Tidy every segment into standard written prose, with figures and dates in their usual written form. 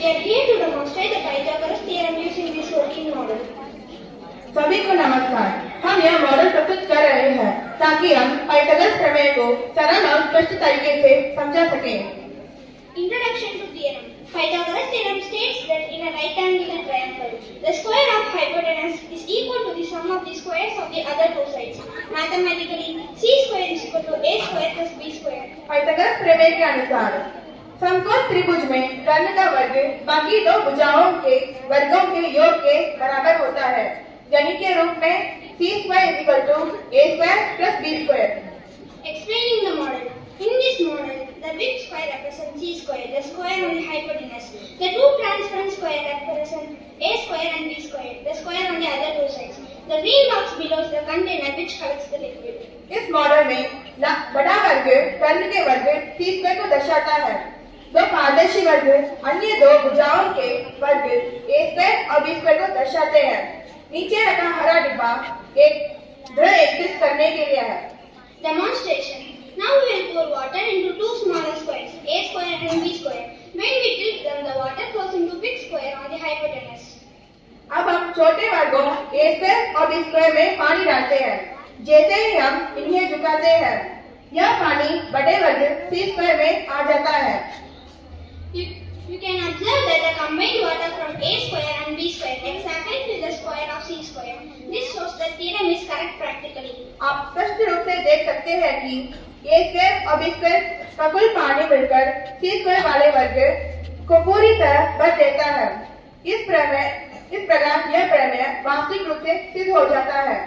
We are here to demonstrate the Pythagoras theorem using this working model. सभी को नमस्कार। हम यह मॉडल प्रस्तुत कर रहे हैं ताकि हम पाइथागोरस प्रमेय को सरल और स्पष्ट तरीके से समझा सकें। Introduction to theorem. Pythagoras theorem states that in a right-angular triangle, the square of hypotenuse is equal to the sum of the squares of the other two sides. Mathematically, c square is equal to a square plus b square. Pythagoras प्रमेय के अनुसार समकोण त्रिभुज में कर्ण का वर्ग बाकी दो भुजाओं के वर्गों के योग के बराबर होता है। गणितीय रूप में c square is equal to a square plus b square. Explaining the model. In this model, the big square represents c square, the square on the hypotenuse. The two transparent square represent a square and b square, the square on the other two sides. The green box below is the container which collects the liquid. इस model में बड़ा वर्ग कर्ण के वर्ग c square को दर्शाता है। दो पारदर्शी वर्ग अन्य दो भुजाओं के वर्ग a square और b square को दर्शाते हैं। नीचे रखा हरा डिब्बा एक दृढ़ एकत्रित करने के लिए है। Demonstration. Now we will pour water into two smaller squares, a square and b square. When we tilt them, the water flows into big square on the hypotenuse. अब हम छोटे वर्गों a square और b square में पानी डालते हैं। जैसे ही हम इन्हें झुकाते हैं, यह पानी बड़े वर्ग c square में आ जाता है। You can observe that the combined water from a square and b square exactly fills the square of c square. This shows that theorem is correct practically. आप स्पष्ट रूप से देख सकते हैं कि a square और b square का कुल पानी मिलकर c square वाले वर्ग को पूरी तरह भर देता है। इस प्रकार यह प्रमेय वास्तविक रूप से सिद्ध हो जाता है।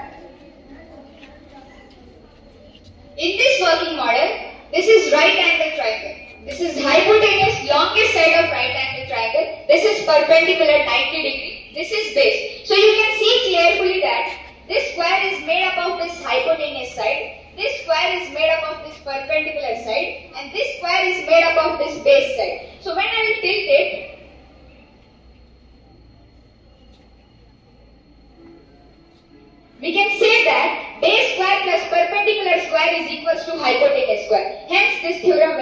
In this working model, this is right angle triangle. This is hypotenuse, longest side of right angle triangle. This is perpendicular 90 degree. This is base. So you can see clearly that this square is made up of this hypotenuse side. This square is made up of this perpendicular side. And this square is made up of this base side. So when I will tilt it, we can say that base square plus perpendicular square is equals to hypotenuse square. Hence this theorem